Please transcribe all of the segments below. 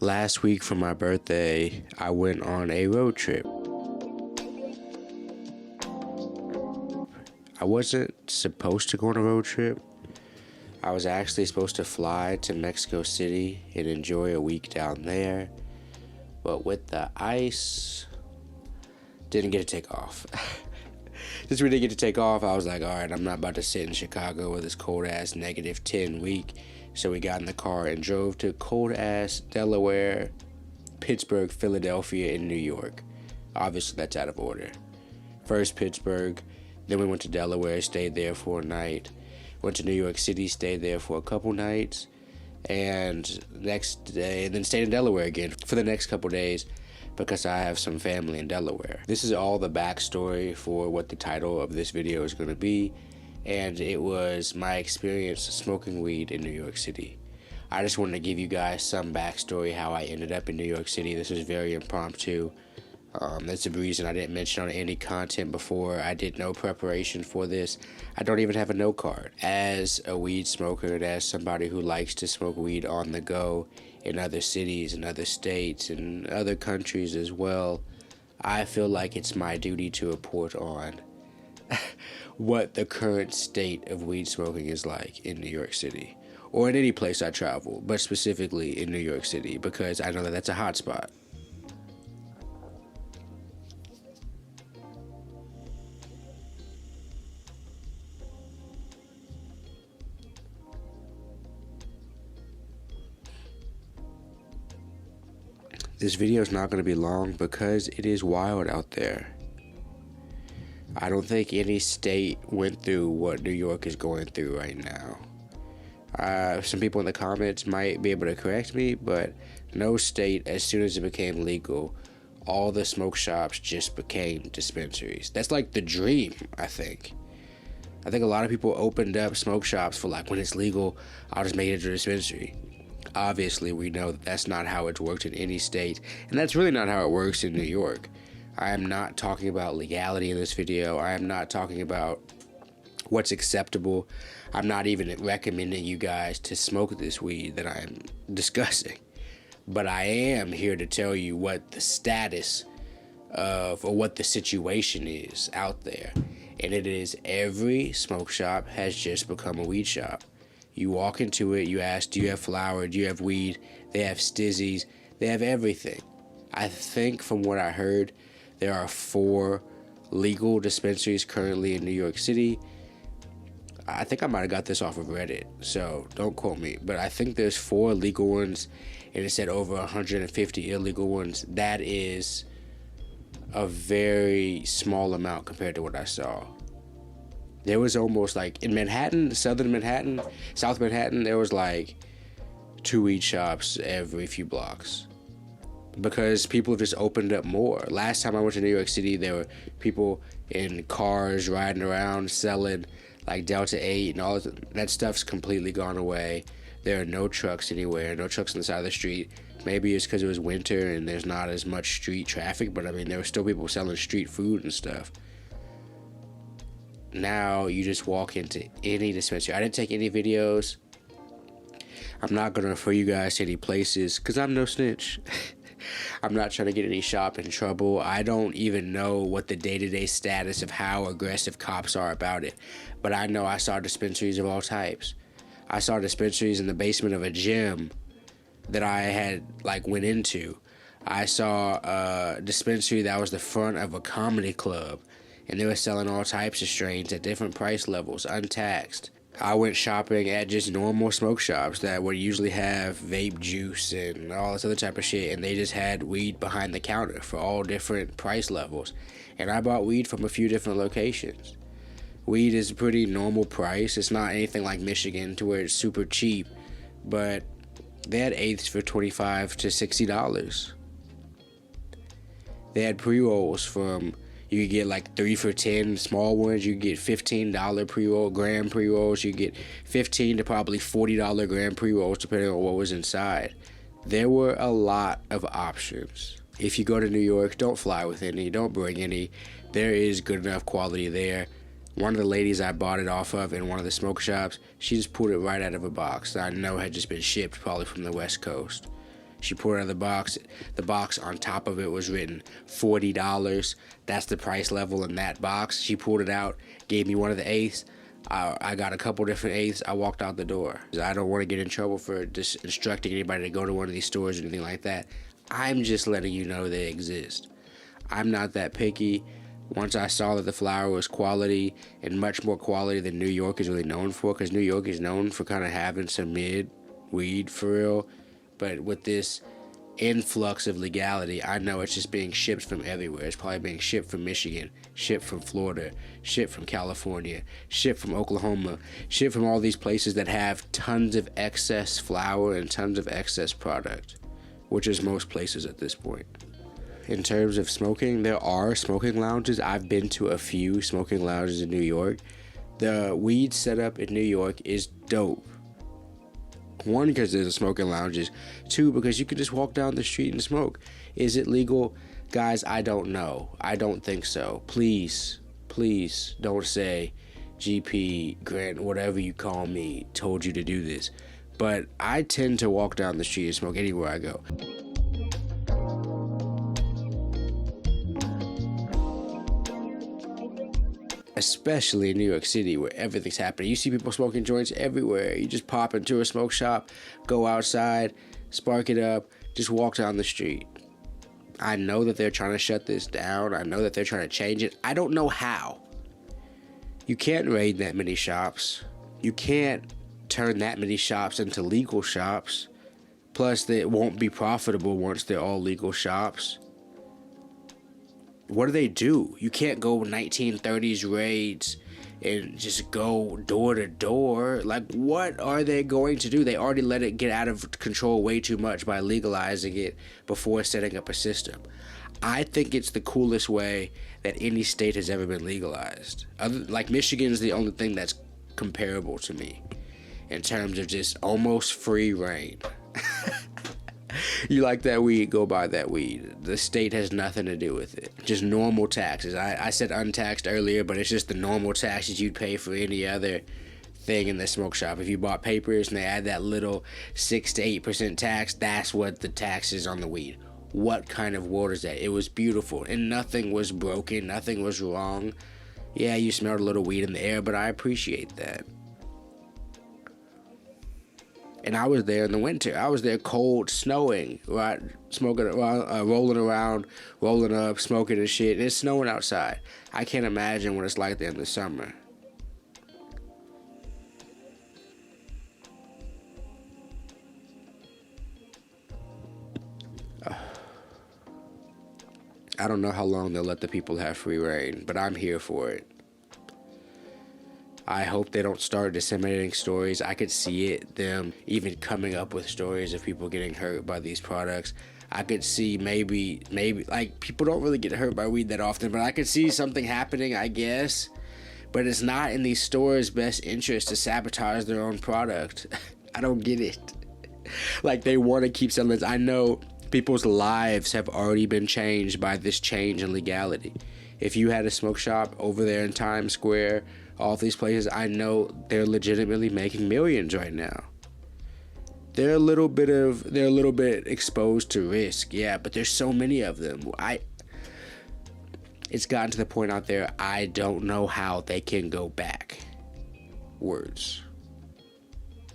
Last week for my birthday, I went on a road trip. I wasn't supposed to go on a road trip. I was actually supposed to fly to Mexico City and enjoy a week down there. But with the ice, didn't get to take off. Since we didn't get to take off, I was like, alright, I'm not about to sit in Chicago with this cold ass -10 week. So we got in the car and drove to cold ass Delaware, Pittsburgh, Philadelphia, and New York. Obviously that's out of order. First Pittsburgh, then we went to Delaware, stayed there for a night. Went to New York City, stayed there for a couple nights. And next day, and then stayed in Delaware again for the next couple days because I have some family in Delaware. This is all the backstory for what the title of this video is going to be, and it was my experience smoking weed in New York City. I just wanted to give you guys some backstory how I ended up in New York City. This was very impromptu. That's the reason I didn't mention on any content before. I did no preparation for this. I don't even have a note card. As a weed smoker and as somebody who likes to smoke weed on the go in other cities and other states and other countries as well, I feel like it's my duty to report on what the current state of weed smoking is like in New York City or in any place I travel, but specifically in New York City because I know that that's a hot spot. This video is not going to be long because it is wild out there. I don't think any state went through what New York is going through right now. Some people in the comments might be able to correct me, but no state, as soon as it became legal, all the smoke shops just became dispensaries. That's like the dream, I think. I think a lot of people opened up smoke shops for like, when it's legal, I'll just make it a dispensary. Obviously, we know that that's not how it's worked in any state, and that's really not how it works in New York. I am not talking about legality in this video. I am not talking about what's acceptable. I'm not even recommending you guys to smoke this weed that I am discussing. But I am here to tell you what the status of, or what the situation is out there. And it is every smoke shop has just become a weed shop. You walk into it, you ask, do you have flower, do you have weed? They have stizzies, they have everything. I think from what I heard, there are 4 legal dispensaries currently in New York City. I think I might have got this off of Reddit, so don't quote me. But I think there's 4 legal ones, and it said over 150 illegal ones. That is a very small amount compared to what I saw. There was almost like in Manhattan, South Manhattan, there was like 2 weed shops every few blocks because people have just opened up more. Last time I went to New York City, there were people in cars riding around selling like Delta 8 and all that stuff's completely gone away. There are no trucks anywhere, no trucks on the side of the street. Maybe it's because it was winter and there's not as much street traffic, but I mean, there were still people selling street food and stuff. Now you just walk into any dispensary. I didn't take any videos. I'm not going to refer you guys to any places because I'm no snitch. I'm not trying to get any shop in trouble. I don't even know what the day-to-day status of how aggressive cops are about it. But I know I saw dispensaries of all types. I saw dispensaries in the basement of a gym that I had went into. I saw a dispensary that was the front of a comedy club. And they were selling all types of strains at different price levels, untaxed. I went shopping at just normal smoke shops that would usually have vape juice and all this other type of shit, and they just had weed behind the counter for all different price levels. And I bought weed from a few different locations. Weed is a pretty normal price. It's not anything like Michigan to where it's super cheap, but they had eighths for $25 to $60. They had pre-rolls from, you could get like 3 for $10 small ones. You could get $15 pre-roll, gram pre-rolls. You could get $15 to probably $40 gram pre-rolls depending on what was inside. There were a lot of options. If you go to New York, don't fly with any, don't bring any. There is good enough quality there. One of the ladies I bought it off of in one of the smoke shops, she just pulled it right out of a box that I know had just been shipped probably from the West Coast. She pulled it out of the box. The box on top of it was written $40. That's the price level in that box. She pulled it out, gave me one of the eighths. I got a couple different eighths. I walked out the door. I don't want to get in trouble for just instructing anybody to go to one of these stores or anything like that. I'm just letting you know they exist. I'm not that picky. Once I saw that the flower was quality, and much more quality than New York is really known for, because New York is known for kind of having some mid weed for real. But with this influx of legality, I know it's just being shipped from everywhere. It's probably being shipped from Michigan, shipped from Florida, shipped from California, shipped from Oklahoma, shipped from all these places that have tons of excess flower and tons of excess product, which is most places at this point. In terms of smoking, there are smoking lounges. I've been to a few smoking lounges in New York. The weed setup in New York is dope. One, because there's a smoking lounges. Two, because you can just walk down the street and smoke. Is it legal? Guys, I don't know. I don't think so. Please don't say GP, Grant, whatever you call me, told you to do this. But I tend to walk down the street and smoke anywhere I go. Especially in New York City, where everything's happening. You see people smoking joints everywhere. You just pop into a smoke shop, go outside, spark it up, just walk down the street. I know that they're trying to shut this down. I know that they're trying to change it. I don't know how. You can't raid that many shops. You can't turn that many shops into legal shops. Plus, they won't be profitable once they're all legal shops. What do they do? You can't go 1930s raids and just go door to door. Like, what are they going to do? They already let it get out of control way too much by legalizing it before setting up a system. I think it's the coolest way that any state has ever been legalized. Like, Michigan's the only thing that's comparable to me in terms of just almost free reign. You like that weed, go buy that weed. The state has nothing to do with it. Just normal taxes. I said untaxed earlier, but it's just the normal taxes you'd pay for any other thing in the smoke shop. If you bought papers and they add that little 6 to 8% tax, that's what the tax is on the weed. What kind of world is that? It was beautiful, and nothing was broken, nothing was wrong. Yeah, you smelled a little weed in the air, but I appreciate that. And I was there in the winter. I was there cold, snowing, right? Smoking around, rolling around, rolling up, smoking and shit. And it's snowing outside. I can't imagine what it's like there in the summer. I don't know how long they'll let the people have free reign, but I'm here for it. I hope they don't start disseminating stories. I could see it, them even coming up with stories of people getting hurt by these products. I could see maybe, like, people don't really get hurt by weed that often, but I could see something happening, I guess. But it's not in these stores' best interest to sabotage their own product. I don't get it. Like, they want to keep selling this. I know people's lives have already been changed by this change in legality. If you had a smoke shop over there in Times Square, all these places, I know they're legitimately making millions right now. They're a little bit exposed to risk, yeah, but there's so many of them. It's gotten to the point out there, I don't know how they can go back. Words.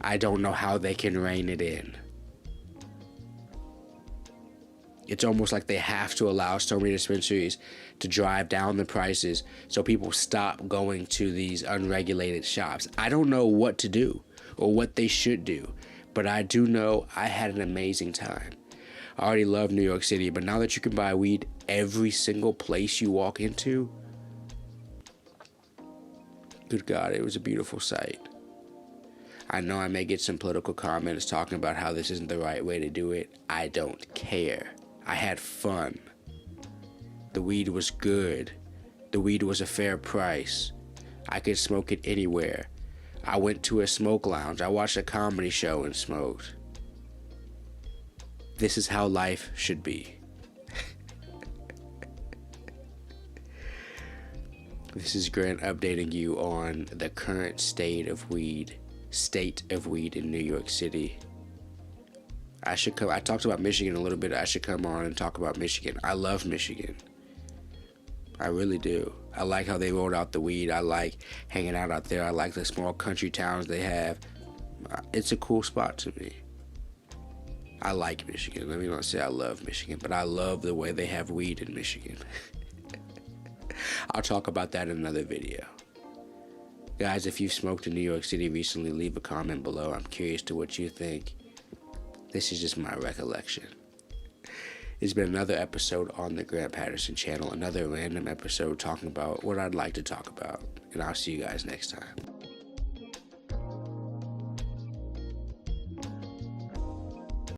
I don't know how they can rein it in. It's almost like they have to allow so many dispensaries to drive down the prices so people stop going to these unregulated shops. I don't know what to do or what they should do, but I do know I had an amazing time. I already love New York City, but now that you can buy weed every single place you walk into, good God, it was a beautiful sight. I know I may get some political comments talking about how this isn't the right way to do it. I don't care. I had fun. The weed was good. The weed was a fair price. I could smoke it anywhere. I went to a smoke lounge. I watched a comedy show and smoked. This is how life should be. This is Grant updating you on the current state of weed in New York City. I should come. I talked about Michigan a little bit. I should come on and talk about Michigan. I love Michigan. I really do. I like how they rolled out the weed. I like hanging out there. I like the small country towns they have. It's a cool spot to me. I like Michigan. Let me not say I love Michigan, but I love the way they have weed in Michigan. I'll talk about that in another video. Guys, if you've smoked in New York City recently, leave a comment below. I'm curious to what you think. This is just my recollection. It's been another episode on the Grant Patterson channel, another random episode talking about what I'd like to talk about, and I'll see you guys next time.